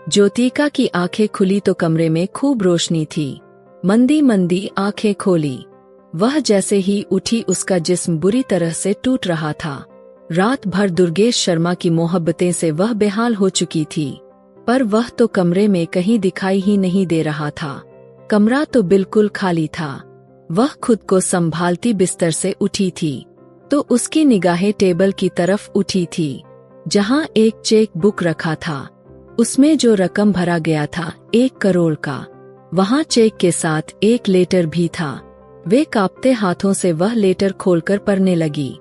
ज्योतिका की आंखें खुली तो कमरे में खूब रोशनी थी। मंदी मंदी आंखें खोली। वह जैसे ही उठी उसका जिस्म बुरी तरह से टूट रहा था। रात भर दुर्गेश शर्मा की मोहब्बतें से वह बेहाल हो चुकी थी, पर वह तो कमरे में कहीं दिखाई ही नहीं दे रहा था। कमरा तो बिल्कुल खाली था। वह खुद को संभालती बिस्तर से उठी थी तो उसकी निगाहें टेबल की तरफ उठी थी, जहां एक चेक बुक रखा था। उसमें जो रकम भरा गया था 1 करोड़ का, वहां चेक के साथ एक लेटर भी था। वे कांपते हाथों से वह लेटर खोलकर पढ़ने लगी।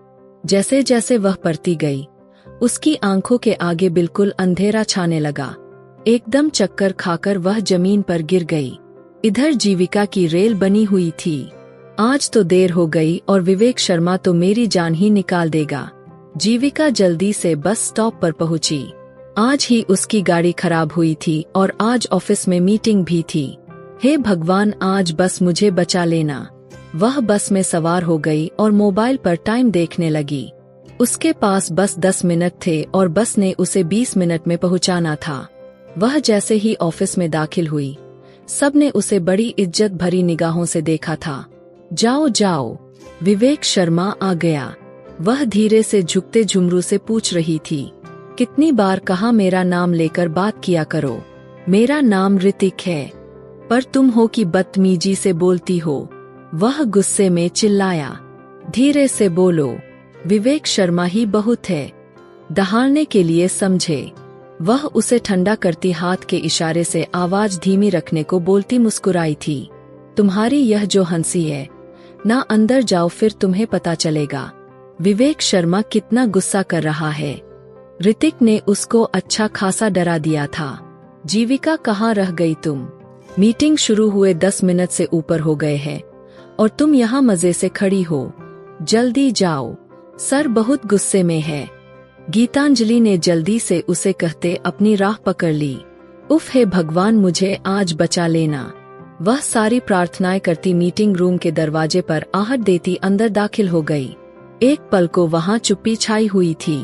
जैसे जैसे वह पढ़ती गई, उसकी आंखों के आगे बिल्कुल अंधेरा छाने लगा। एकदम चक्कर खाकर वह जमीन पर गिर गई। इधर जीविका की रेल बनी हुई थी। आज तो देर हो गई और विवेक शर्मा तो मेरी जान ही निकाल देगा। जीविका जल्दी से बस स्टॉप पर पहुंची। आज ही उसकी गाड़ी खराब हुई थी और आज ऑफिस में मीटिंग भी थी। हे भगवान, आज बस मुझे बचा लेना। वह बस में सवार हो गई और मोबाइल पर टाइम देखने लगी। उसके पास बस 10 मिनट थे और बस ने उसे 20 मिनट में पहुंचाना था। वह जैसे ही ऑफिस में दाखिल हुई, सबने उसे बड़ी इज्जत भरी निगाहों से देखा था। जाओ जाओ, विवेक शर्मा आ गया। वह धीरे से झुकते झुमरू से पूछ रही थी, कितनी बार कहा मेरा नाम लेकर बात किया करो। मेरा नाम ऋतिक है, पर तुम हो कि बदतमीजी से बोलती हो। वह गुस्से में चिल्लाया, धीरे से बोलो, विवेक शर्मा ही बहुत है, दहाड़ने के लिए समझे। वह उसे ठंडा करती हाथ के इशारे से आवाज धीमी रखने को बोलती मुस्कुराई थी, तुम्हारी यह जो हंसी है ना, अंदर जाओ फिर तुम्हें पता चलेगा विवेक शर्मा कितना गुस्सा कर रहा है। ऋतिक ने उसको अच्छा खासा डरा दिया था। जीविका, कहाँ रह गई तुम? मीटिंग शुरू हुए 10 मिनट से ऊपर हो गए हैं और तुम यहाँ मजे से खड़ी हो। जल्दी जाओ, सर बहुत गुस्से में है। गीतांजलि ने जल्दी से उसे कहते अपनी राह पकड़ ली। उफ, हे भगवान, मुझे आज बचा लेना। वह सारी प्रार्थनाएं करती मीटिंग रूम के दरवाजे पर आहट देती अंदर दाखिल हो गई। एक पल को वहां चुप्पी छाई हुई थी।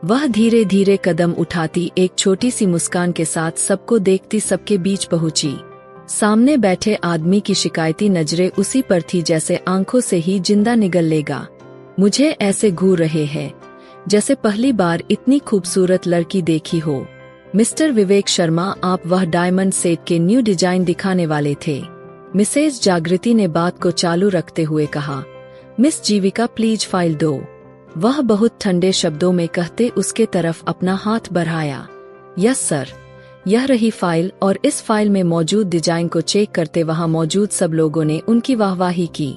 वह धीरे धीरे कदम उठाती एक छोटी सी मुस्कान के साथ सबको देखती सबके बीच पहुंची। सामने बैठे आदमी की शिकायती नजरें उसी पर थी जैसे आंखों से ही जिंदा निगल लेगा। मुझे ऐसे घूर रहे हैं जैसे पहली बार इतनी खूबसूरत लड़की देखी हो। मिस्टर विवेक शर्मा, आप वह डायमंड सेट के न्यू डिजाइन दिखाने वाले थे। मिसेज जागृति ने बात को चालू रखते हुए कहा। मिस जीविका, प्लीज फाइल दो। वह बहुत ठंडे शब्दों में कहते उसके तरफ अपना हाथ बढ़ाया। यस सर, यह रही फाइल। और इस फाइल में मौजूद डिजाइन को चेक करते वहां मौजूद सब लोगों ने उनकी वाहवाही की।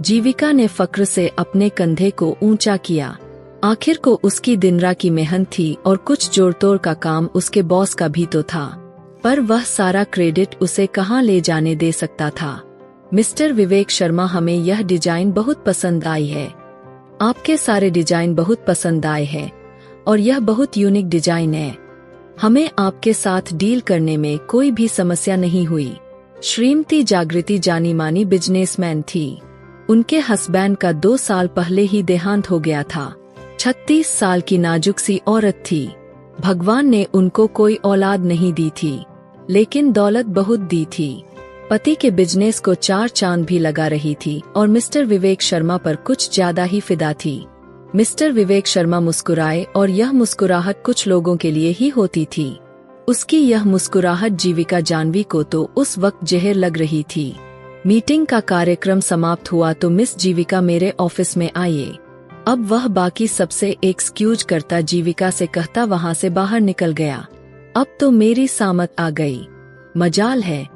जीविका ने फक्र से अपने कंधे को ऊंचा किया। आखिर को उसकी दिन रात की मेहनत थी और कुछ जोड़तोड़ का काम उसके बॉस का भी तो था, पर वह सारा क्रेडिट उसे कहां ले जाने दे सकता था। मिस्टर विवेक शर्मा, हमें यह डिजाइन बहुत पसंद आई है। आपके सारे डिजाइन बहुत पसंद आए हैं और यह बहुत यूनिक डिजाइन है। हमें आपके साथ डील करने में कोई भी समस्या नहीं हुई। श्रीमती जागृति जानी मानी बिजनेसमैन थी। उनके हस्बैंड का 2 साल पहले ही देहांत हो गया था। 36 साल की नाजुक सी औरत थी। भगवान ने उनको कोई औलाद नहीं दी थी, लेकिन दौलत बहुत दी थी। पति के बिजनेस को 4 चांद भी लगा रही थी और मिस्टर विवेक शर्मा पर कुछ ज्यादा ही फिदा थी। मिस्टर विवेक शर्मा मुस्कुराए और यह मुस्कुराहट कुछ लोगों के लिए ही होती थी। उसकी यह मुस्कुराहट जीविका जानवी को तो उस वक्त जहर लग रही थी। मीटिंग का कार्यक्रम समाप्त हुआ तो मिस जीविका मेरे ऑफिस में आइए। अब वह बाकी सबसे एक्सक्यूज करता जीविका से कहता वहां से बाहर निकल गया। अब तो मेरी सामत आ गई। मजाल है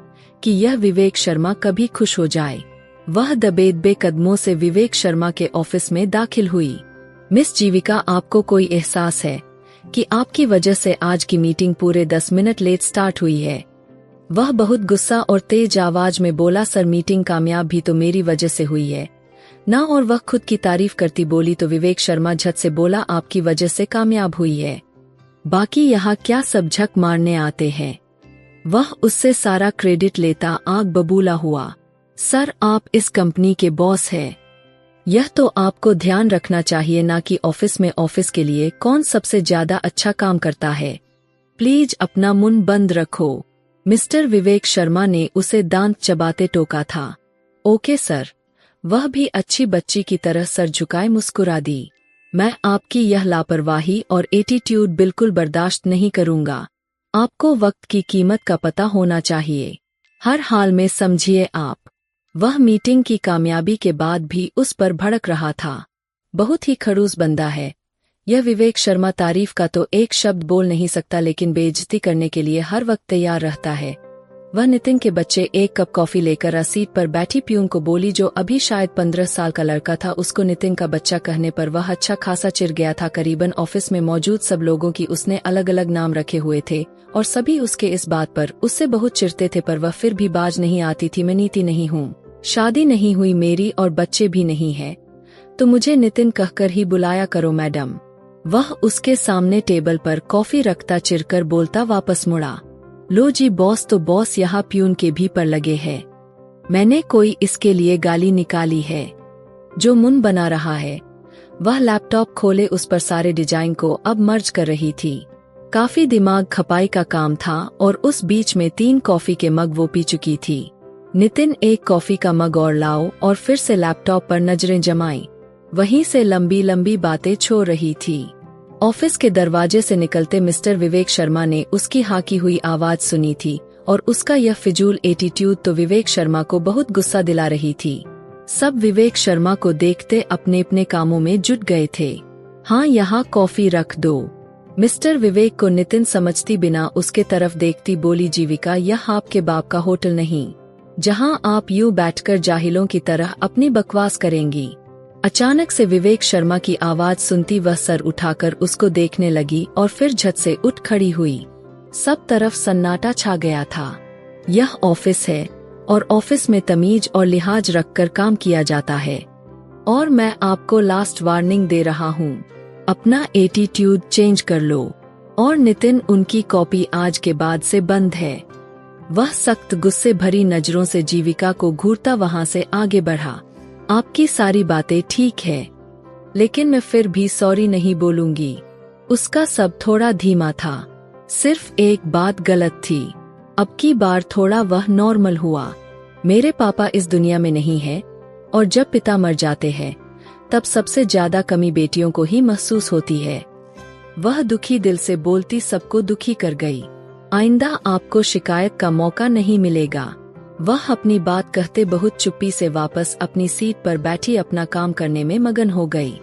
कि यह विवेक शर्मा कभी खुश हो जाए। वह दबे कदमों से विवेक शर्मा के ऑफिस में दाखिल हुई। मिस जीविका, आपको कोई एहसास है कि आपकी वजह से आज की मीटिंग पूरे 10 मिनट लेट स्टार्ट हुई है? वह बहुत गुस्सा और तेज आवाज में बोला, सर मीटिंग कामयाब भी तो मेरी वजह से हुई है ना। और वह खुद की तारीफ करती बोली तो विवेक शर्मा झट से बोला, आपकी वजह से कामयाब हुई है, बाकी यहाँ क्या सब झक मारने आते हैं। वह उससे सारा क्रेडिट लेता आग बबूला हुआ। सर, आप इस कंपनी के बॉस हैं। यह तो आपको ध्यान रखना चाहिए ना कि ऑफिस में ऑफिस के लिए कौन सबसे ज्यादा अच्छा काम करता है। प्लीज अपना मुंह बंद रखो। मिस्टर विवेक शर्मा ने उसे दांत चबाते टोका था। Okay sir. वह भी अच्छी बच्ची की तरह सर झुकाए मुस्कुरा दी। मैं आपकी यह लापरवाही और एटीट्यूड बिल्कुल बर्दाश्त नहीं करूंगा। आपको वक्त की कीमत का पता होना चाहिए। हर हाल में समझिए आप। वह मीटिंग की कामयाबी के बाद भी उस पर भड़क रहा था। बहुत ही खड़ूस बंदा है यह विवेक शर्मा। तारीफ का तो एक शब्द बोल नहीं सकता, लेकिन बेइज्जती करने के लिए हर वक्त तैयार रहता है। वह नितिन के बच्चे एक कप कॉफी लेकर सीट पर बैठी प्यून को बोली, जो अभी शायद 15 साल का लड़का था। उसको नितिन का बच्चा कहने पर वह अच्छा खासा चिढ़ गया था। करीबन ऑफिस में मौजूद सब लोगों की उसने अलग अलग नाम रखे हुए थे और सभी उसके इस बात पर उससे बहुत चिढ़ते थे, पर वह फिर भी बाज नहीं आती थी। मैं नीति नहीं हूँ, शादी नहीं हुई मेरी और बच्चे भी नहीं है, तो मुझे नितिन कहकर ही बुलाया करो मैडम। वह उसके सामने टेबल पर कॉफी रखता चिढ़कर बोलता वापस मुड़ा। लो जी बॉस, तो बॉस यहाँ प्यून के भी पर लगे हैं। मैंने कोई इसके लिए गाली निकाली है जो मुंह बना रहा है। वह लैपटॉप खोले उस पर सारे डिजाइन को अब मर्ज कर रही थी। काफी दिमाग खपाई का काम था और उस बीच में 3 कॉफी के मग वो पी चुकी थी। नितिन एक कॉफी का मग और लाओ और फिर से लैपटॉप पर नजरें जमाई। वहीं से लंबी लंबी बातें छोड़ रही थी। ऑफिस के दरवाजे से निकलते मिस्टर विवेक शर्मा ने उसकी हाकी हुई आवाज सुनी थी और उसका यह फिजूल एटीट्यूड तो विवेक शर्मा को बहुत गुस्सा दिला रही थी। सब विवेक शर्मा को देखते अपने अपने कामों में जुट गए थे। हाँ, यहाँ कॉफी रख दो। मिस्टर विवेक को नितिन समझती बिना उसके तरफ देखती बोली, जीविका यह आपके बाप का होटल नहीं जहाँ आप यूं बैठकर जाहिलों की तरह अपनी बकवास करेंगी। अचानक से विवेक शर्मा की आवाज सुनती वह सर उठाकर उसको देखने लगी और फिर झट से उठ खड़ी हुई। सब तरफ सन्नाटा छा गया था। यह ऑफिस है और ऑफिस में तमीज और लिहाज रखकर काम किया जाता है और मैं आपको लास्ट वार्निंग दे रहा हूँ, अपना एटीट्यूड चेंज कर लो। और नितिन, उनकी कॉपी आज के बाद से बंद है। वह सख्त गुस्से भरी नजरों से जीविका को घूरता वहां से आगे बढ़ा। आपकी सारी बातें ठीक है, लेकिन मैं फिर भी सॉरी नहीं बोलूंगी। उसका सब थोड़ा धीमा था, सिर्फ एक बात गलत थी। अब की बार थोड़ा वह नॉर्मल हुआ। मेरे पापा इस दुनिया में नहीं है और जब पिता मर जाते हैं तब सबसे ज्यादा कमी बेटियों को ही महसूस होती है। वह दुखी दिल से बोलती सबको दुखी कर गई। आइंदा आपको शिकायत का मौका नहीं मिलेगा। वह अपनी बात कहते बहुत चुप्पी से वापस अपनी सीट पर बैठी अपना काम करने में मगन हो गई।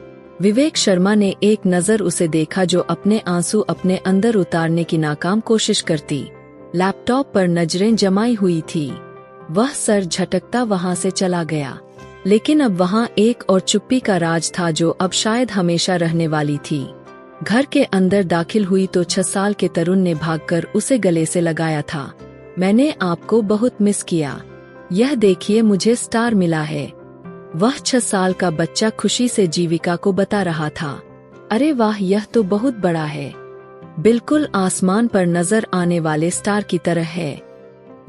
विवेक शर्मा ने एक नजर उसे देखा जो अपने आंसू अपने अंदर उतारने की नाकाम कोशिश करती। लैपटॉप पर नजरें जमाई हुई थी। वह सर झटकता वहां से चला गया, लेकिन अब वहां एक और चुप्पी का राज था जो अब शायद हमेशा रहने वाली थी। घर के अंदर दाखिल हुई तो 6 साल के तरुण ने भागकर उसे गले से लगाया था। मैंने आपको बहुत मिस किया, यह देखिए मुझे स्टार मिला है। वह 6 साल का बच्चा खुशी से जीविका को बता रहा था। अरे वाह, यह तो बहुत बड़ा है, बिल्कुल आसमान पर नजर आने वाले स्टार की तरह है।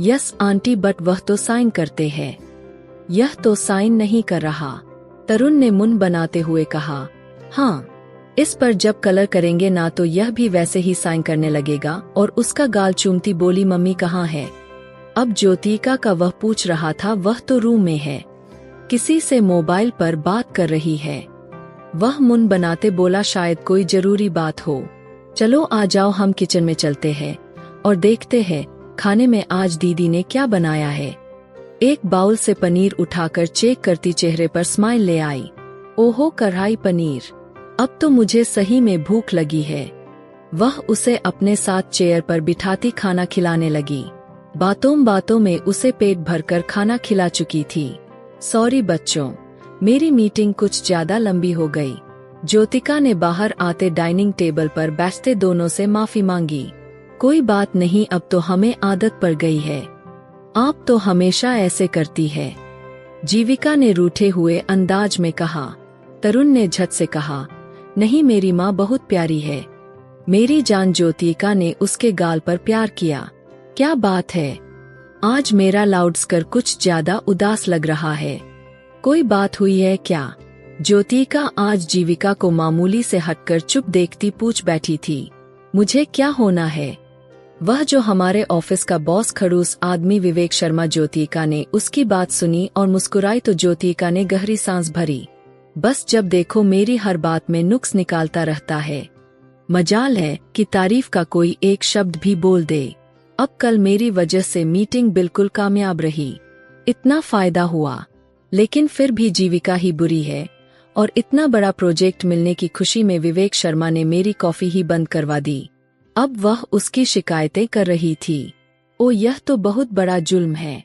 यस आंटी, बट वह तो साइन करते हैं। यह तो साइन नहीं कर रहा, तरुण ने मुंह बनाते हुए कहा। हाँ, इस पर जब कलर करेंगे ना तो यह भी वैसे ही साइन करने लगेगा। और उसका गाल चूमती बोली, मम्मी कहाँ है? अब ज्योतिका का वह पूछ रहा था। वह तो रूम में है, किसी से मोबाइल पर बात कर रही है। वह मुंह बनाते बोला, शायद कोई जरूरी बात हो। चलो आ जाओ, हम किचन में चलते हैं और देखते हैं खाने में आज दीदी ने क्या बनाया है। एक बाउल से पनीर उठाकर चेक करती चेहरे पर स्माइल ले आई। ओहो, कढ़ाई पनीर, अब तो मुझे सही में भूख लगी है। वह उसे अपने साथ चेयर पर बिठाती खाना खिलाने लगी। बातों बातों में उसे पेट भरकर खाना खिला चुकी थी। सॉरी बच्चों, मेरी मीटिंग कुछ ज्यादा लंबी हो गई। ज्योतिका ने बाहर आते डाइनिंग टेबल पर बैठते दोनों से माफी मांगी। कोई बात नहीं, अब तो हमें आदत पड़ गई है। आप तो हमेशा ऐसे करती है, जीविका ने रूठे हुए अंदाज में कहा। तरुण ने झट से कहा, नहीं मेरी माँ बहुत प्यारी है, मेरी जान। ज्योतिका ने उसके गाल पर प्यार किया। क्या बात है, आज मेरा लाउडस्पीकर कुछ ज्यादा उदास लग रहा है, कोई बात हुई है क्या? ज्योतिका आज जीविका को मामूली से हटकर चुप देखती पूछ बैठी थी। मुझे क्या होना है? वह जो हमारे ऑफिस का बॉस खड़ूस आदमी विवेक शर्मा ज्योतिका ने उसकी बात सुनी और मुस्कुराई तो ज्योतिका ने गहरी सांस भरी। बस जब देखो मेरी हर बात में नुक्स निकालता रहता है। मजाल है कि तारीफ का कोई एक शब्द भी बोल दे। अब कल मेरी वजह से मीटिंग बिल्कुल कामयाब रही, इतना फायदा हुआ। लेकिन फिर भी जीविका ही बुरी है और इतना बड़ा प्रोजेक्ट मिलने की खुशी में विवेक शर्मा ने मेरी कॉफी ही बंद करवा दी। अब वह उसकी शिकायतें कर रही थी। ओ यह तो बहुत बड़ा जुल्म है।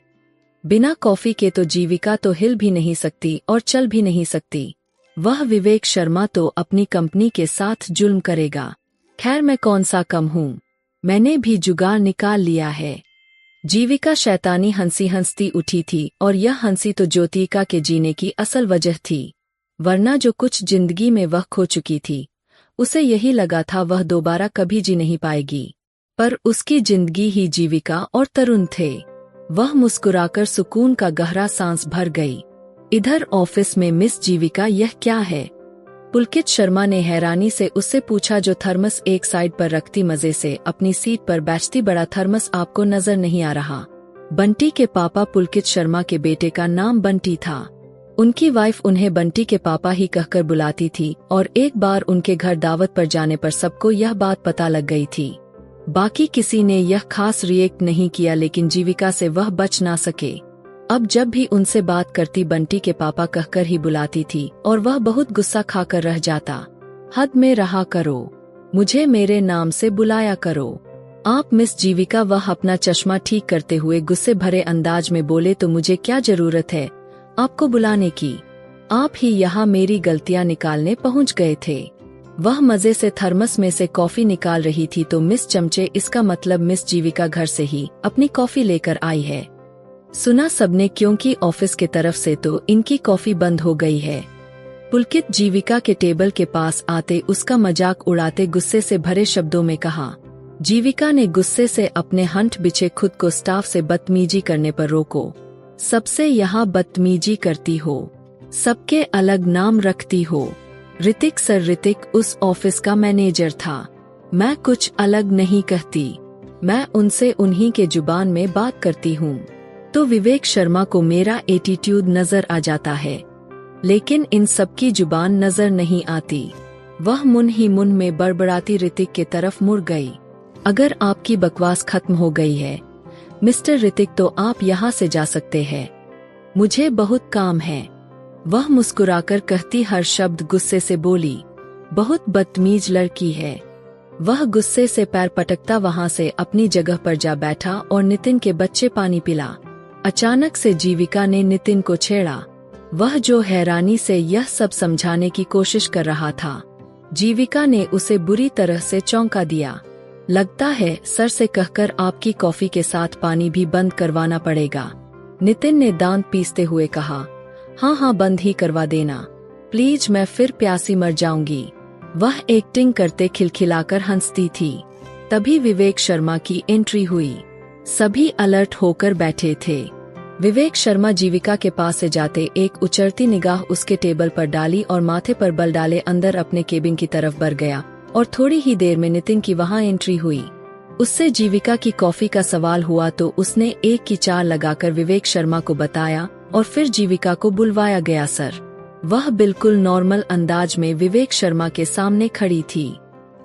बिना कॉफी के तो जीविका तो हिल भी नहीं सकती और चल भी नहीं सकती। वह विवेक शर्मा तो अपनी कंपनी के साथ जुल्म करेगा। खैर मैं कौन सा कम हूँ, मैंने भी जुगाड़ निकाल लिया है। जीविका शैतानी हंसी हंसती उठी थी और यह हंसी तो ज्योतिका के जीने की असल वजह थी। वरना जो कुछ जिंदगी में वह खो चुकी थी उसे यही लगा था वह दोबारा कभी जी नहीं पाएगी। पर उसकी जिंदगी ही जीविका और तरुण थे। वह मुस्कुराकर सुकून का गहरा सांस भर गई। इधर ऑफिस में मिस जीविका यह क्या है? पुलकित शर्मा ने हैरानी से उससे पूछा जो थर्मस एक साइड पर रखती मजे से अपनी सीट पर बैठती। बड़ा थर्मस आपको नजर नहीं आ रहा? बंटी के पापा पुलकित शर्मा के बेटे का नाम बंटी था। उनकी वाइफ उन्हें बंटी के पापा ही कहकर बुलाती थी और एक बार उनके घर दावत पर जाने पर सबको यह बात पता लग गई थी। बाकी किसी ने यह खास रिएक्ट नहीं किया, लेकिन जीविका से वह बच ना सके। अब जब भी उनसे बात करती बंटी के पापा कहकर ही बुलाती थी और वह बहुत गुस्सा खाकर रह जाता। हद में रहा करो, मुझे मेरे नाम से बुलाया करो। आप मिस जीविका, वह अपना चश्मा ठीक करते हुए गुस्से भरे अंदाज में बोले, तो मुझे क्या जरूरत है आपको बुलाने की? आप ही यहाँ मेरी गलतियाँ निकालने पहुँच गए थे। वह मजे से थर्मस में से कॉफी निकाल रही थी तो मिस चमचे, इसका मतलब मिस जीविका घर से ही अपनी कॉफी लेकर आई है। सुना सबने, क्योंकि ऑफिस के तरफ से तो इनकी कॉफी बंद हो गई है। पुलकित जीविका के टेबल के पास आते उसका मजाक उड़ाते गुस्से से भरे शब्दों में कहा। जीविका ने गुस्से से अपने हंठ बिछे खुद को स्टाफ से बदतमीजी करने पर रोको। सबसे यहाँ बदतमीजी करती हो, सबके अलग नाम रखती हो। ऋतिक सर, ऋतिक उस ऑफिस का मैनेजर था। मैं कुछ अलग नहीं कहती, मैं उनसे उन्हीं के जुबान में बात करती हूँ। तो विवेक शर्मा को मेरा एटीट्यूड नजर आ जाता है, लेकिन इन सबकी जुबान नजर नहीं आती। वह मुन ही मुन में बड़बड़ाती ऋतिक के तरफ मुड़ गई। अगर आपकी बकवास खत्म हो गई है मिस्टर ऋतिक, तो आप यहाँ से जा सकते हैं, मुझे बहुत काम है। वह मुस्कुराकर कहती हर शब्द गुस्से से बोली। बहुत बदतमीज लड़की है। वह गुस्से से पैर पटकता वहाँ से अपनी जगह पर जा बैठा और नितिन के बच्चे पानी पिला। अचानक से जीविका ने नितिन को छेड़ा। वह जो हैरानी से यह सब समझाने की कोशिश कर रहा था, जीविका ने उसे बुरी तरह से चौंका दिया। लगता है सर से कहकर आपकी कॉफी के साथ पानी भी बंद करवाना पड़ेगा। नितिन ने दांत पीसते हुए कहा। हाँ हाँ, बंद ही करवा देना प्लीज, मैं फिर प्यासी मर जाऊंगी। वह एक्टिंग करते खिलखिलाकर हंसती थी। तभी विवेक शर्मा की एंट्री हुई। सभी अलर्ट होकर बैठे थे। विवेक शर्मा जीविका के पास से जाते एक उचरती निगाह उसके टेबल पर डाली और माथे पर बल डाले अंदर अपने केबिन की तरफ बढ़ गया और थोड़ी ही देर में नितिन की वहां एंट्री हुई। उससे जीविका की कॉफी का सवाल हुआ तो उसने एक की चार लगाकर विवेक शर्मा को बताया और फिर जीविका को बुलवाया गया। सर, वह बिल्कुल नॉर्मल अंदाज में विवेक शर्मा के सामने खड़ी थी।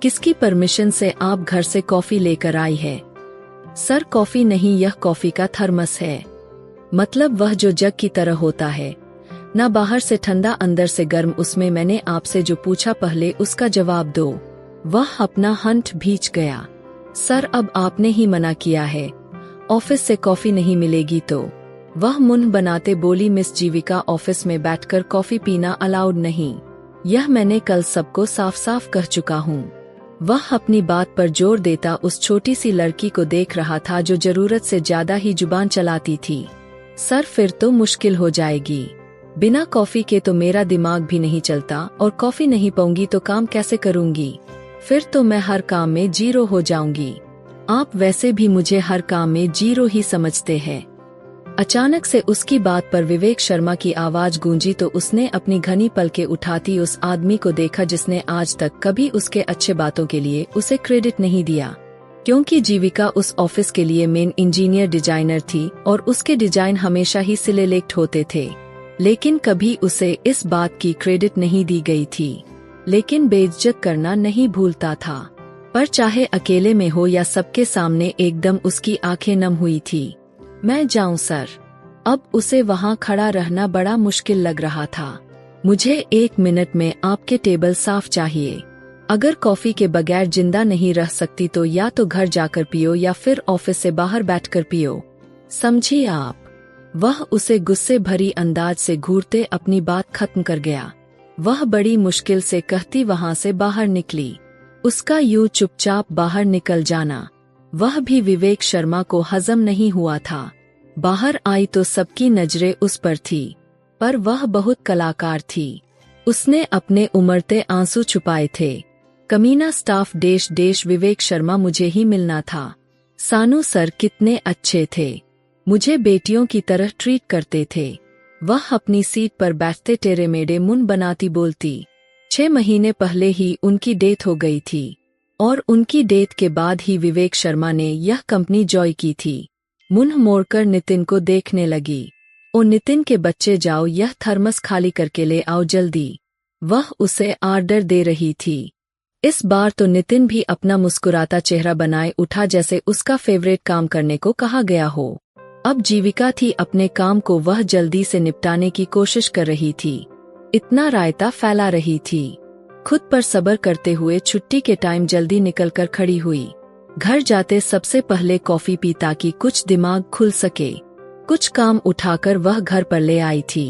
किसकी परमिशन से आप घर से कॉफी लेकर आई है? सर, कॉफी नहीं, यह कॉफी का थर्मस है। मतलब वह जो जग की तरह होता है ना, बाहर से ठंडा अंदर से गर्म, उसमें मैंने आपसे जो पूछा पहले उसका जवाब दो। वह अपना हंठ भींच गया। सर, अब आपने ही मना किया है, ऑफिस से कॉफी नहीं मिलेगी तो। वह मुंह बनाते बोली, मिस जीविका, ऑफिस में बैठकर कॉफी पीना अलाउड नहीं, यह मैंने कल सबको साफ साफ कह चुका हूँ। वह अपनी बात पर जोर देता उस छोटी सी लड़की को देख रहा था जो जरूरत से ज्यादा ही जुबान चलाती थी। सर, फिर तो मुश्किल हो जाएगी। बिना कॉफी के तो मेरा दिमाग भी नहीं चलता और कॉफी नहीं पाऊंगी तो काम कैसे करूंगी? फिर तो मैं हर काम में जीरो हो जाऊंगी। आप वैसे भी मुझे हर काम में जीरो ही समझते हैं। अचानक से उसकी बात पर विवेक शर्मा की आवाज गूंजी तो उसने अपनी घनी पलकें उठाती उस आदमी को देखा जिसने आज तक कभी उसके अच्छे बातों के लिए उसे क्रेडिट नहीं दिया। क्योंकि जीविका उस ऑफिस के लिए मेन इंजीनियर डिजाइनर थी और उसके डिजाइन हमेशा ही सिलेक्ट होते थे, लेकिन कभी उसे इस बात की क्रेडिट नहीं दी गई थी। लेकिन बेइज्जत करना नहीं भूलता था, पर चाहे अकेले में हो या सबके सामने एकदम उसकी आंखें नम हुई थी। मैं जाऊं सर? अब उसे वहां खड़ा रहना बड़ा मुश्किल लग रहा था। मुझे 1 मिनट में आपके टेबल साफ चाहिए। अगर कॉफी के बगैर जिंदा नहीं रह सकती तो या तो घर जाकर पियो या फिर ऑफिस से बाहर बैठकर पियो, समझी आप? वह उसे गुस्से भरी अंदाज से घूरते अपनी बात खत्म कर गया। वह बड़ी मुश्किल से कहती वहां से बाहर निकली। उसका यूं चुपचाप बाहर निकल जाना, वह भी विवेक शर्मा को हजम नहीं हुआ था। बाहर आई तो सबकी नजरें उस पर थी, पर वह बहुत कलाकार थी। उसने अपने उमड़ते आंसू छुपाए थे। कमीना स्टाफ डेश विवेक शर्मा मुझे ही मिलना था। सानू सर कितने अच्छे थे, मुझे बेटियों की तरह ट्रीट करते थे। वह अपनी सीट पर बैठते टेढ़े मेढ़े मुंह बनाती बोलती। 6 महीने पहले ही उनकी डेथ हो गई थी और उनकी डेथ के बाद ही विवेक शर्मा ने यह कंपनी जॉय की थी। मुंह मोड़कर नितिन को देखने लगी। ओ नितिन के बच्चे, जाओ यह थर्मस खाली करके ले आओ जल्दी। वह उसे आर्डर दे रही थी। इस बार तो नितिन भी अपना मुस्कुराता चेहरा बनाए उठा जैसे उसका फेवरेट काम करने को कहा गया हो। अब जीविका थी अपने काम को वह जल्दी से निपटाने की कोशिश कर रही थी। इतना रायता फैला रही थी। खुद पर सब्र करते हुए छुट्टी के टाइम जल्दी निकलकर खड़ी हुई। घर जाते सबसे पहले कॉफी पी ताकि कुछ दिमाग खुल सके। कुछ काम उठाकर वह घर पर ले आई थी।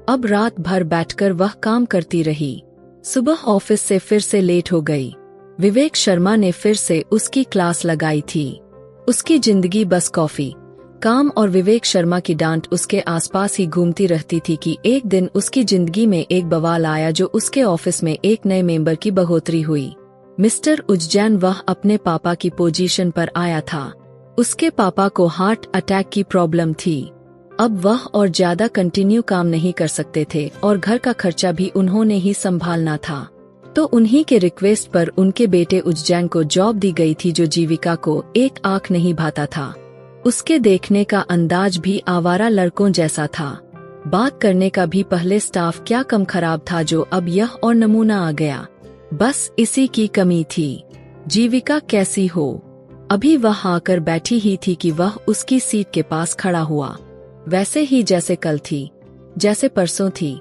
अब रात भर बैठकर वह काम करती रही। सुबह ऑफिस से फिर से लेट हो गई। विवेक शर्मा ने फिर से उसकी क्लास लगाई थी। उसकी जिंदगी बस कॉफी, काम और विवेक शर्मा की डांट उसके आसपास ही घूमती रहती थी कि एक दिन उसकी जिंदगी में एक बवाल आया जो उसके ऑफिस में एक नए मेंबर की बढ़ोतरी हुई। मिस्टर उज्जैन, वह अपने पापा की पोजीशन पर आया था। उसके पापा को हार्ट अटैक की प्रॉब्लम थी। अब वह और ज्यादा कंटिन्यू काम नहीं कर सकते थे और घर का खर्चा भी उन्होंने ही संभालना था। तो उन्हीं के रिक्वेस्ट पर उनके बेटे उज्जैन को जॉब दी गई थी जो जीविका को एक आंख नहीं भाता था। उसके देखने का अंदाज भी आवारा लड़कों जैसा था। बात करने का भी पहले स्टाफ क्या कम खराब था जो अब यह और नमूना आ गया। बस इसी की कमी थी। जीविका कैसी हो? अभी वह आकर बैठी ही थी कि वह उसकी सीट के पास खड़ा हुआ। वैसे ही जैसे कल थी, जैसे परसों थी।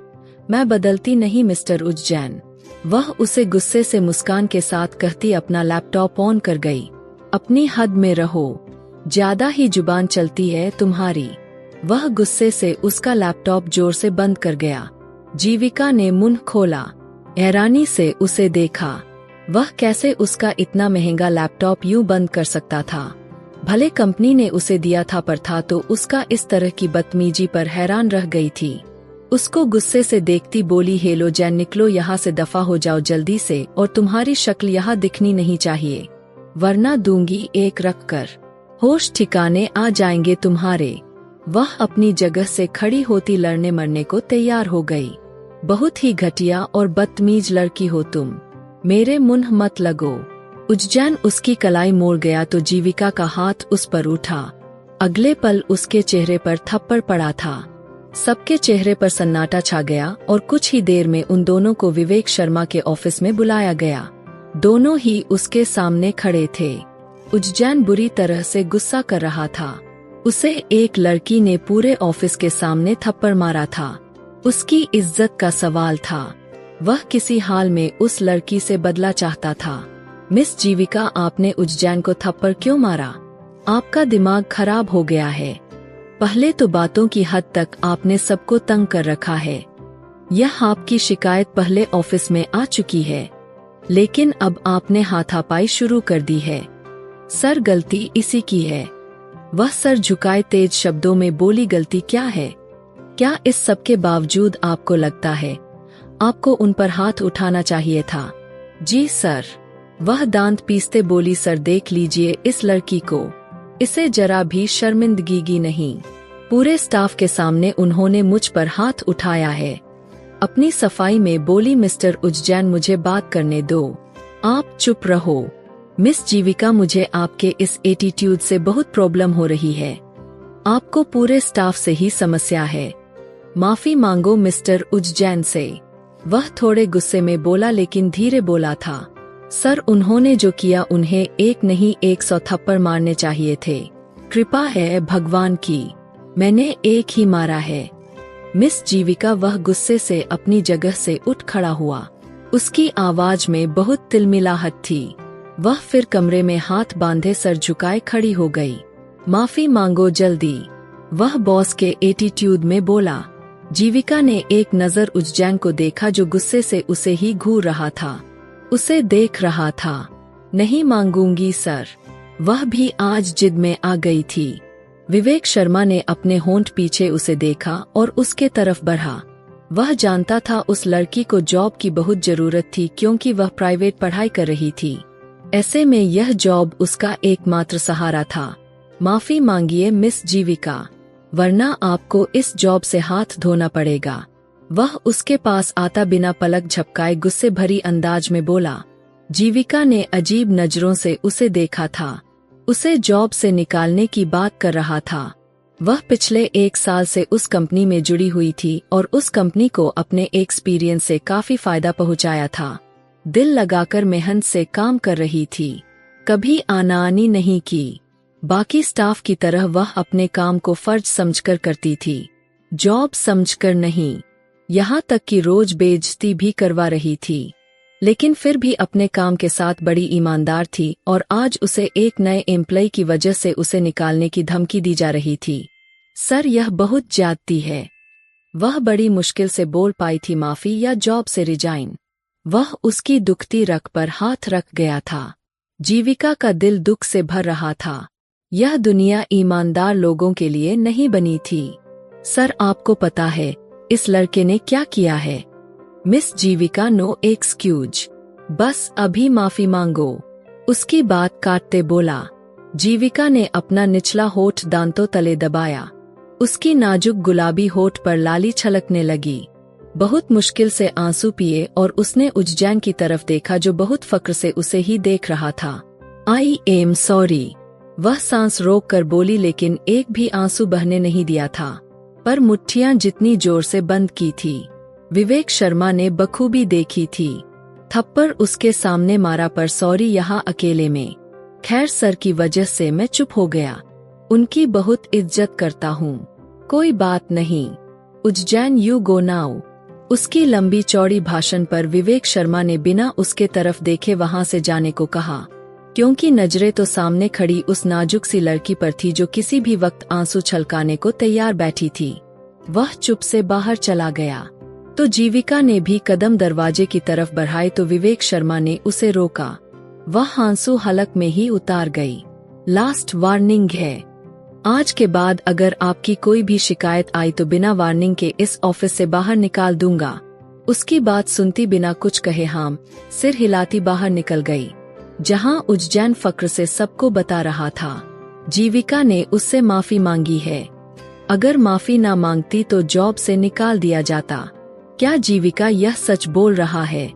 मैं बदलती नहीं मिस्टर उज्जैन। वह उसे गुस्से से मुस्कान के साथ कहती अपना लैपटॉप ऑन कर गई। अपनी हद में रहो, ज्यादा ही जुबान चलती है तुम्हारी। वह गुस्से से उसका लैपटॉप जोर से बंद कर गया। जीविका ने मुंह खोला, हैरानी से उसे देखा। वह कैसे उसका इतना महंगा लैपटॉप यूं बंद कर सकता था? भले कंपनी ने उसे दिया था, पर था तो उसका इस तरह की बदतमीजी पर हैरान रह गई थी। उसको गुस्से से देखती बोली, हेलो जैन, निकलो यहाँ से, दफा हो जाओ जल्दी से, और तुम्हारी शक्ल यहाँ दिखनी नहीं चाहिए, वरना दूंगी एक रख कर। होश ठिकाने आ जाएंगे तुम्हारे। वह अपनी जगह से खड़ी होती लड़ने मरने को तैयार हो गई। बहुत ही घटिया और बदतमीज लड़की हो तुम, मेरे मुंह मत लगो। उज्जैन उसकी कलाई मोड़ गया तो जीविका का हाथ उस पर उठा। अगले पल उसके चेहरे पर थप्पड़ पड़ा था। सबके चेहरे पर सन्नाटा छा गया और कुछ ही देर में उन दोनों को विवेक शर्मा के ऑफिस में बुलाया गया। दोनों ही उसके सामने खड़े थे। उज्जैन बुरी तरह से गुस्सा कर रहा था। उसे एक लड़की ने पूरे ऑफिस के सामने थप्पड़ मारा था। उसकी इज्जत का सवाल था। वह किसी हाल में उस लड़की से बदला चाहता था। मिस जीविका, आपने उज्जैन को थप्पड़ क्यों मारा? आपका दिमाग खराब हो गया है। पहले तो बातों की हद तक आपने सबको तंग कर रखा है। यह आपकी शिकायत पहले ऑफिस में आ चुकी है, लेकिन अब आपने हाथापाई शुरू कर दी है। सर, गलती इसी की है। वह सर झुकाए तेज शब्दों में बोली, गलती क्या है? क्या इस सब के बावजूद आपको लगता है आपको उन पर हाथ उठाना चाहिए था? जी सर। वह दांत पीसते बोली, सर देख लीजिए इस लड़की को, इसे जरा भी शर्मिंदगी नहीं। पूरे स्टाफ के सामने उन्होंने मुझ पर हाथ उठाया है। अपनी सफाई में बोली, मिस्टर उज्जैन, मुझे बात करने दो। आप चुप रहो। मिस जीविका, मुझे आपके इस एटीट्यूड से बहुत प्रॉब्लम हो रही है। आपको पूरे स्टाफ से ही समस्या है। माफी मांगो मिस्टर उज्जैन से। वह थोड़े गुस्से में बोला लेकिन धीरे बोला था। सर, उन्होंने जो किया उन्हें एक नहीं 100 थप्पड़ मारने चाहिए थे। कृपा है भगवान की, मैंने एक ही मारा है। मिस जीविका, वह गुस्से से अपनी जगह से उठ खड़ा हुआ। उसकी आवाज में बहुत तिलमिलाहट थी। वह फिर कमरे में हाथ बांधे सर झुकाए खड़ी हो गई। माफी मांगो जल्दी, वह बॉस के एटीट्यूड में बोला। जीविका ने एक नजर उज्जैन को देखा जो गुस्से से उसे ही घूर रहा था। उसे देख रहा था। नहीं मांगूंगी सर। वह भी आज जिद में आ गई थी। विवेक शर्मा ने अपने होंठ पीछे उसे देखा और उसके तरफ बढ़ा। वह जानता था उस लड़की को जॉब की बहुत जरूरत थी क्योंकि वह प्राइवेट पढ़ाई कर रही थी। ऐसे में यह जॉब उसका एकमात्र सहारा था। माफी मांगिए मिस जीविका, वरना आपको इस जॉब से हाथ धोना पड़ेगा। वह उसके पास आता बिना पलक झपकाए गुस्से भरी अंदाज में बोला। जीविका ने अजीब नजरों से उसे देखा था। उसे जॉब से निकालने की बात कर रहा था। वह पिछले 1 साल से उस कंपनी में जुड़ी हुई थी और उस कंपनी को अपने एक्सपीरियंस से काफी फायदा पहुंचाया था। दिल लगाकर मेहनत से काम कर रही थी, कभी आनाआनी नहीं की। बाकी स्टाफ की तरह वह अपने काम को फर्ज समझकर करती थी, जॉब समझकर नहीं। यहाँ तक कि रोज बेइज्जती भी करवा रही थी, लेकिन फिर भी अपने काम के साथ बड़ी ईमानदार थी। और आज उसे एक नए एम्प्लॉय की वजह से उसे निकालने की धमकी दी जा रही थी। सर, यह बहुत ज्यादती है। वह बड़ी मुश्किल से बोल पाई थी, माफी या जॉब से रिजाइन। वह उसकी दुखती रग पर हाथ रख गया था। जीविका का दिल दुख से भर रहा था। यह दुनिया ईमानदार लोगों के लिए नहीं बनी थी। सर, आपको पता है इस लड़के ने क्या किया है? मिस जीविका, नो एक्सक्यूज, बस अभी माफी मांगो, उसकी बात काटते बोला। जीविका ने अपना निचला होठ दांतों तले दबाया। उसकी नाजुक गुलाबी होठ पर लाली छलकने लगी। बहुत मुश्किल से आंसू पिए और उसने उज्जैन की तरफ देखा जो बहुत फक्र से उसे ही देख रहा था। आई एम सॉरी, वह सांस रोक कर बोली, लेकिन एक भी आंसू बहने नहीं दिया था, पर मुट्ठियां जितनी जोर से बंद की थी। विवेक शर्मा ने बखूबी देखी थी। थप्पड़ उसके सामने मारा, पर सॉरी यहाँ अकेले में। खैर, सर की वजह से मैं चुप हो गया। उनकी बहुत इज्जत करता हूँ। कोई बात नहीं, उज्जैन यू गो नाउ। उसकी लंबी चौड़ी भाषण पर विवेक शर्मा ने बिना उसके तरफ देखे वहां से जाने को कहा, क्योंकि नजरें तो सामने खड़ी उस नाजुक सी लड़की पर थी जो किसी भी वक्त आंसू छलकाने को तैयार बैठी थी। वह चुप से बाहर चला गया तो जीविका ने भी कदम दरवाजे की तरफ बढ़ाए तो विवेक शर्मा ने उसे रोका। वह आंसू हलक में ही उतार गई। लास्ट वार्निंग है, आज के बाद अगर आपकी कोई भी शिकायत आई तो बिना वार्निंग के इस ऑफिस से बाहर निकाल दूंगा। उसकी बात सुनती बिना कुछ कहे हाम सिर हिलाती बाहर निकल गई, जहां उज्जैन फक्र से सबको बता रहा था। जीविका ने उससे माफी मांगी है। अगर माफी ना मांगती तो जॉब से निकाल दिया जाता। क्या जीविका यह सच बोल रहा है?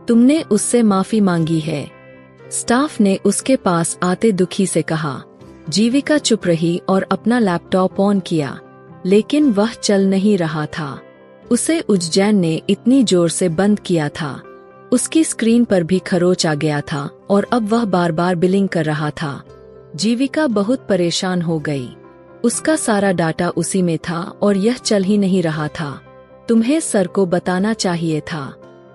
तुमने उससे माफी मांगी है? स्टाफ ने उसके पास आते दुखी से कहा। जीविका चुप रही और अपना लैपटॉप ऑन किया, लेकिन वह चल नहीं रहा था। उसे उज्जैन ने इतनी जोर से बंद किया था, उसकी स्क्रीन पर भी खरोच आ गया था और अब वह बार बार बिलिंग कर रहा था। जीविका बहुत परेशान हो गई। उसका सारा डाटा उसी में था और यह चल ही नहीं रहा था। तुम्हें सर को बताना चाहिए था,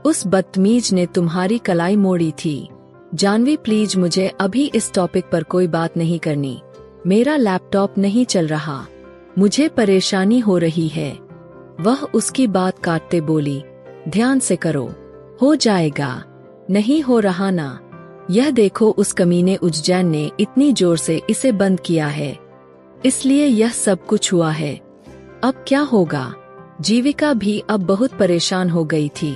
उस बदतमीज ने तुम्हारी कलाई मोड़ी थी। जानवी प्लीज, मुझे अभी इस टॉपिक पर कोई बात नहीं करनी। मेरा लैपटॉप नहीं चल रहा, मुझे परेशानी हो रही है। वह उसकी बात काटते बोली, ध्यान से करो, हो जाएगा। नहीं हो रहा ना? यह देखो, उस कमीने उज्जैन ने इतनी जोर से इसे बंद किया है, इसलिए यह सब कुछ हुआ है। अब क्या होगा? जीविका भी अब बहुत परेशान हो गई थी।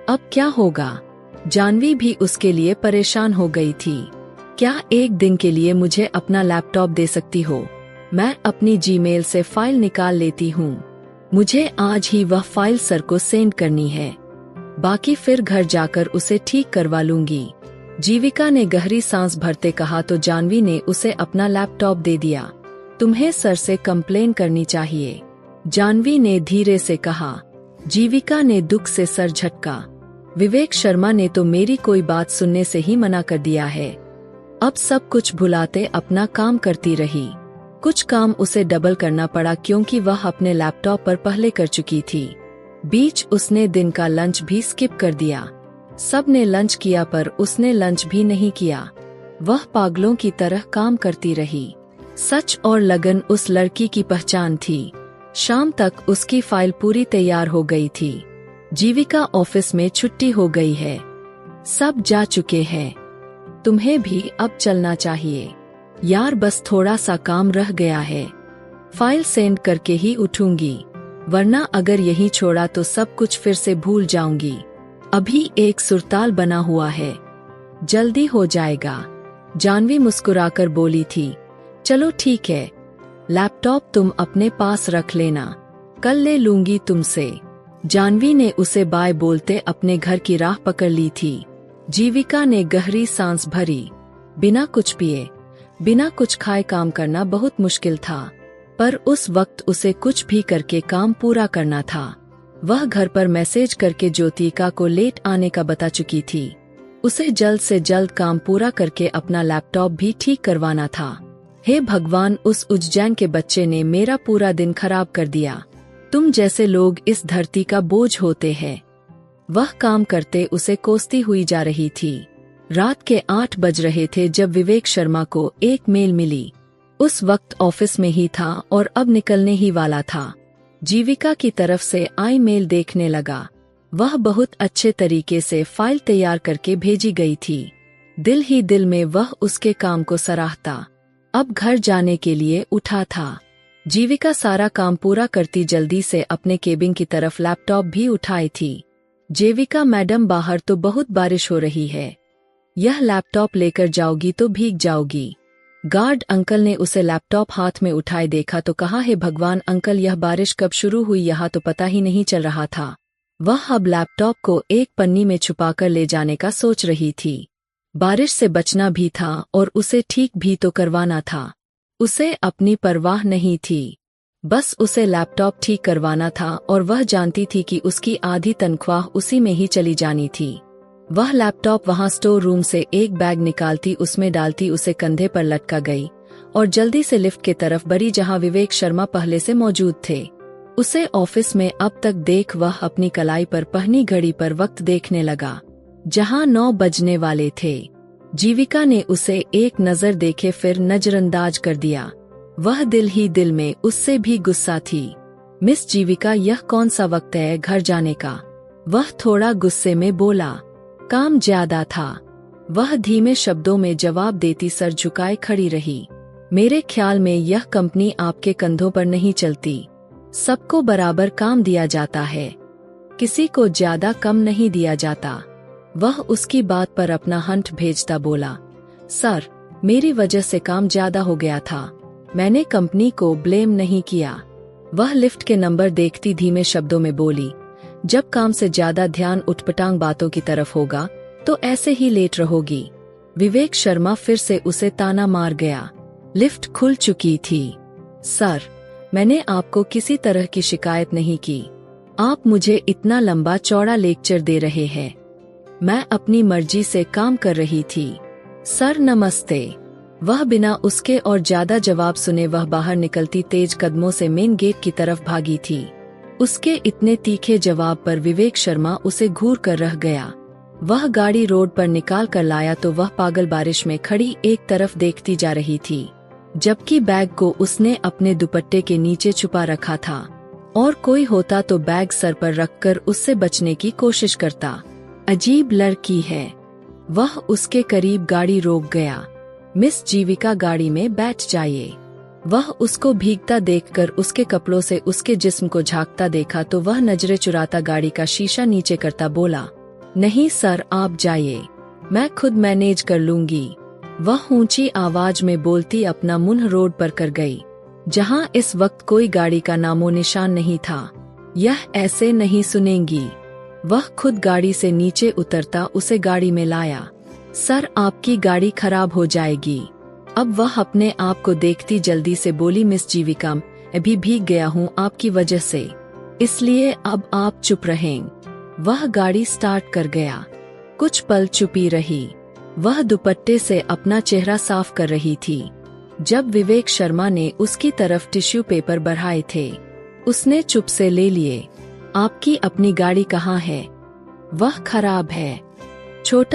अब क्या होगा? जानवी भी उसके लिए परेशान हो गई थी। क्या एक दिन के लिए मुझे अपना लैपटॉप दे सकती हो? मैं अपनी जीमेल से फाइल निकाल लेती हूँ। मुझे आज ही वह फाइल सर को सेंड करनी है, बाकी फिर घर जाकर उसे ठीक करवा लूंगी। जीविका ने गहरी सांस भरते कहा तो जानवी ने उसे अपना लैपटॉप दे दिया। तुम्हें सर से कंप्लेन करनी चाहिए, जानवी ने धीरे से कहा। जीविका ने दुख से सर झटका। विवेक शर्मा ने तो मेरी कोई बात सुनने से ही मना कर दिया है। अब सब कुछ भुलाते अपना काम करती रही। कुछ काम उसे डबल करना पड़ा क्योंकि वह अपने लैपटॉप पर पहले कर चुकी थी। बीच उसने दिन का लंच भी स्किप कर दिया। सब ने लंच किया पर उसने लंच भी नहीं किया। वह पागलों की तरह काम करती रही। सच और लगन उस लड़की की पहचान थी। शाम तक उसकी फाइल पूरी तैयार हो गई थी। जीविका ऑफिस में छुट्टी हो गई है, सब जा चुके हैं। तुम्हें भी अब चलना चाहिए यार, बस थोड़ा सा काम रह गया है। फाइल सेंड करके ही उठूंगी, वरना अगर यही छोड़ा तो सब कुछ फिर से भूल जाऊंगी। अभी एक सुरताल बना हुआ है, जल्दी हो जाएगा, जानवी मुस्कुराकर बोली थी। चलो ठीक है, लैपटॉप तुम अपने पास रख लेना, कल ले लूंगी तुमसे। जानवी ने उसे बाय बोलते अपने घर की राह पकड़ ली थी। जीविका ने गहरी सांस भरी। बिना कुछ पिए, बिना कुछ खाए काम करना बहुत मुश्किल था, पर उस वक्त उसे कुछ भी करके काम पूरा करना था। वह घर पर मैसेज करके ज्योतिका को लेट आने का बता चुकी थी। उसे जल्द से जल्द काम पूरा करके अपना लैपटॉप भी ठीक करवाना था। हे भगवान, उस उज्जैन के बच्चे ने मेरा पूरा दिन खराब कर दिया। तुम जैसे लोग इस धरती का बोझ होते हैं। वह काम करते उसे कोसती हुई जा रही थी। रात के 8 बज रहे थे जब विवेक शर्मा को एक मेल मिली। उस वक्त ऑफिस में ही था और अब निकलने ही वाला था। जीविका की तरफ से आई मेल देखने लगा। वह बहुत अच्छे तरीके से फाइल तैयार करके भेजी गई थी। दिल ही दिल में वह उसके काम को सराहता। अब घर जाने के लिए उठा था। जीविका सारा काम पूरा करती जल्दी से अपने केबिन की तरफ लैपटॉप भी उठाई थी। जीविका मैडम, बाहर तो बहुत बारिश हो रही है, यह लैपटॉप लेकर जाओगी तो भीग जाओगी। गार्ड अंकल ने उसे लैपटॉप हाथ में उठाए देखा तो कहा, हे भगवान अंकल, यह बारिश कब शुरू हुई, यहाँ तो पता ही नहीं चल रहा था। वह अब लैपटॉप को एक पन्नी में छुपाकर ले जाने का सोच रही थी। बारिश से बचना भी था और उसे ठीक भी तो करवाना था। उसे अपनी परवाह नहीं थी, बस उसे लैपटॉप ठीक करवाना था और वह जानती थी कि उसकी आधी तनख्वाह उसी में ही चली जानी थी। वह लैपटॉप वहां स्टोर रूम से एक बैग निकालती, उसमें डालती, उसे कंधे पर लटका गई और जल्दी से लिफ्ट की तरफ बढ़ी जहां विवेक शर्मा पहले से मौजूद थे। उसे ऑफिस में अब तक देख वह अपनी कलाई पर पहनी घड़ी पर वक्त देखने लगा, जहां 9 बजने वाले थे। जीविका ने उसे एक नजर देखे फिर नजरअंदाज कर दिया। वह दिल ही दिल में उससे भी गुस्सा थी। मिस जीविका, यह कौन सा वक्त है घर जाने का? वह थोड़ा गुस्से में बोला। काम ज्यादा था, वह धीमे शब्दों में जवाब देती सर झुकाए खड़ी रही। मेरे ख्याल में यह कंपनी आपके कंधों पर नहीं चलती। सबको बराबर काम दिया जाता है, किसी को ज्यादा कम नहीं दिया जाता। वह उसकी बात पर अपना हंट भेजता बोला, सर मेरी वजह से काम ज्यादा हो गया था, मैंने कंपनी को ब्लेम नहीं किया। वह लिफ्ट के नंबर देखती धीमे शब्दों में बोली, जब काम से ज्यादा ध्यान उठपटांग बातों की तरफ होगा तो ऐसे ही लेट रहोगी। विवेक शर्मा फिर से उसे ताना मार गया। लिफ्ट खुल चुकी थी। सर, मैंने आपको किसी तरह की शिकायत नहीं की, आप मुझे इतना लंबा चौड़ा लेक्चर दे रहे हैं। मैं अपनी मर्जी से काम कर रही थी। सर नमस्ते। वह बिना उसके और ज्यादा जवाब सुने वह बाहर निकलती तेज कदमों से मेन गेट की तरफ भागी थी। उसके इतने तीखे जवाब पर विवेक शर्मा उसे घूर कर रह गया। वह गाड़ी रोड पर निकाल कर लाया तो वह पागल बारिश में खड़ी एक तरफ देखती जा रही थी, जबकि बैग को उसने अपने दुपट्टे के नीचे छुपा रखा था और कोई होता तो बैग सर पर रखकर उससे बचने की कोशिश करता। अजीब लड़की है। वह उसके करीब गाड़ी रोक गया। मिस जीविका, गाड़ी में बैठ जाइए। वह उसको भीगता देखकर उसके कपड़ों से उसके जिस्म को झांकता देखा तो वह नजरें चुराता गाड़ी का शीशा नीचे करता बोला, नहीं सर आप जाइए, मैं खुद मैनेज कर लूंगी। वह ऊंची आवाज में बोलती अपना मुंह रोड पर कर गई, जहां इस वक्त कोई गाड़ी का नामो निशान नहीं था। यह ऐसे नहीं सुनेंगी। वह खुद गाड़ी से नीचे उतरता उसे गाड़ी में लाया। सर, आपकी गाड़ी खराब हो जाएगी। अब वह अपने आप को देखती जल्दी से बोली, मिस जीविका, अभी भीग गया हूँ आपकी वजह से, इसलिए अब आप चुप रहें। वह गाड़ी स्टार्ट कर गया। कुछ पल चुपी रही। वह दुपट्टे से अपना चेहरा साफ कर रही थी जब विवेक शर्मा ने उसकी तरफ टिश्यू पेपर बढ़ाए थे। उसने चुप से ले लिए। आपकी अपनी गाड़ी कहाँ है? वह खराब है। छोटा